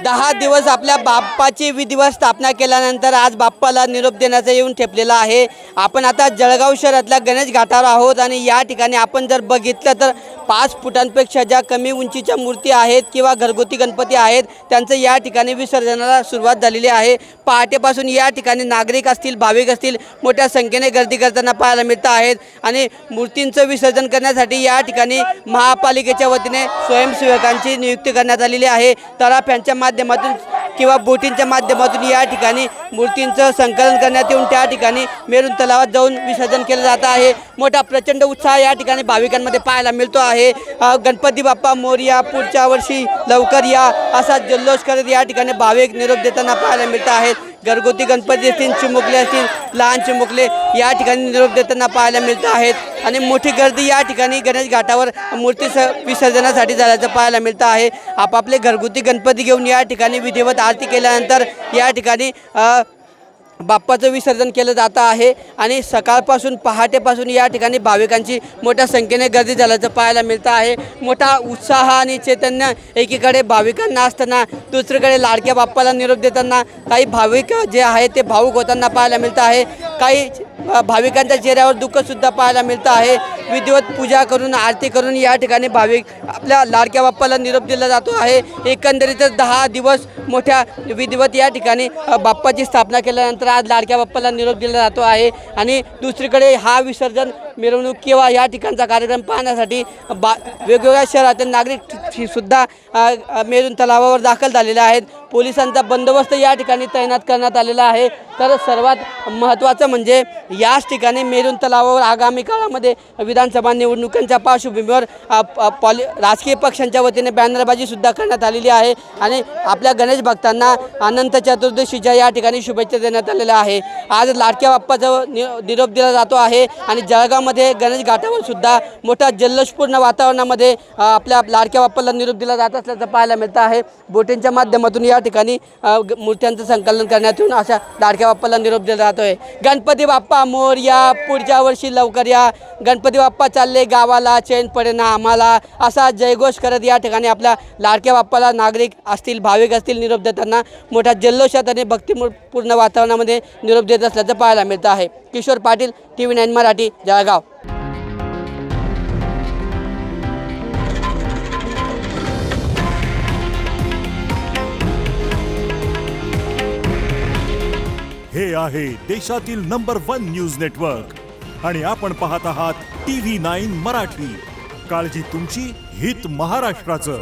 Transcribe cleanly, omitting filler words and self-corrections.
10 दिवस आपल्या बाप्पाची विधिवत स्थापना केल्यानंतर आज बाप्पाला निरोप देण्याचा येऊन ठेपलेला आहे। आपण आता जळगाव शहरातल्या गणेश घाटावर आहोत आणि या ठिकाणी आपण जर बघितलं तर 5 फुटांपेक्षा ज्या कमी उंचीच्या मूर्ती आहेत किंवा घरगुती गणपती आहेत त्यांचं या ठिकाणी विसर्जनाला सुरुवात झालेली आहे। पहाटेपासून या ठिकाणी नागरिक असतील, भाविक असतील, मोठ्या संख्येने गर्दी करताना पाहायला मिळत आहेत आणि मूर्तींचं विसर्जन करण्यासाठी या ठिकाणी महापालिकेच्या वतीने स्वयंसेवकांची नियुक्ती करण्यात आलेली आहे। तराफ्यांच्या माध्यमातून किंवा बोटींच्या माध्यमातून या ठिकाणी मूर्तींचं संकलन करण्यात येऊन त्या ठिकाणी मेरून तलावात जाऊन विसर्जन केलं जात आहे। मोठा प्रचंड उत्साह या ठिकाणी भाविकांमध्ये पाहायला मिळतो आहे। गणपती बाप्पा मोरया, पुढच्या वर्षी लवकर या असा जल्लोष करत या ठिकाणी भाविक निरोप देताना पाहायला मिळत आहेत। घरगुती गणपती असतील, चिमुकले असतील, लहान चिमुकले या ठिकाणी निरोप देताना पाहायला मिळत आहेत आणि मोठी गर्दी या ठिकाणी गणेश घाटावर मूर्ती विसर्जनासाठी झाल्याचं पाहायला मिळतं आहे। आपापले घरगुती गणपती घेऊन या ठिकाणी विधिवत आरती केल्यानंतर या ठिकाणी बाप्पाचं विसर्जन केलं जातं आहे आणि सकाळपासून पहाटेपासून या ठिकाणी भाविकांची मोठ्या संख्येने गर्दी झाल्याचं पाहायला मिळतं आहे। मोठा उत्साह आणि चैतन्य एकीकडे भाविकांना असताना दुसरीकडे लाडक्या बाप्पाला निरोप देताना काही भाविक जे आहेत ते भावुक होताना पाहायला मिळतं आहे। काही भाविकांच्या चेहऱ्यावर दुःखसुद्धा पाहायला मिळतं आहे। विधिवत पूजा करून आरती करून या ठिकाणी भाविक आपल्या लाडक्या बाप्पाला निरोप दिला जातो आहे। एकंदरीतच 10 दिवस मोठ्या विधिवत या ठिकाणी बाप्पाची स्थापना केल्यानंतर आज लाडक्या बाप्पाला निरोप दिला जातो आहे आणि दुसरीकडे हा विसर्जन मिरवणूक किंवा या ठिकाणचा कार्यक्रम पाहण्यासाठी वेगवेगळ्या शहरातील नागरिक सुद्धा मेरून तलावावर दाखल झालेले आहेत। पोलिसांचा बंदोबस्त या ठिकाणी तैनात करण्यात आलेला आहे। तर सर्वात महत्त्वाचं म्हणजे याच ठिकाणी मेरून तलावावर आगामी काळामध्ये विधानसभा निवडणुकांच्या पार्श्वभूमीवर राजकीय पक्षांच्या वतीने बॅनरबाजीसुद्धा करण्यात आलेली आहे आणि आपल्या गणेश भक्तांना अनंत चतुर्दशीच्या या ठिकाणी शुभेच्छा देण्यात आलेल्या आहे। आज लाडक्या बाप्पाचा निरोप दिला जातो आहे आणि जळगावमध्ये गणेश घाटावर सुद्धा मोठा जल्लोषपूर्ण वातावरणामध्ये आपल्या लाडक्या बाप्पाला निरोप दिला जात असल्याचं पाहायला मिळतं आहे। बोटींच्या माध्यमातून या ठिकाणी मूर्त्यांचं संकलन करण्यात येऊन अशा लाडक्या बाप्पाला निरोप दिला जातो आहे। गणपती बाप्पा मोरया, पुढच्या वर्षी लवकर या, गणपती बाप्पा चालले गावाला, चैन पडेना आम्हाला असा जयघोष करत या ठिकाणी आपल्या लाडक्या बाप्पाला नागरिक असतील, भाविक असतील निरोप देताना मोठ्या जल्लोषात आणि भक्तिपूर्ण वातावरणामध्ये निरोप देत असल्याचं पाहायला मिळतं आहे। किशोर पाटील, TV9 मराठी, जळगाव। हे आहे देशातील नंबर 1 न्यूज नेटवर्क आणि आपण पाहत आहात TV9 मराठी। काळजी तुमची, हित महाराष्ट्राचं।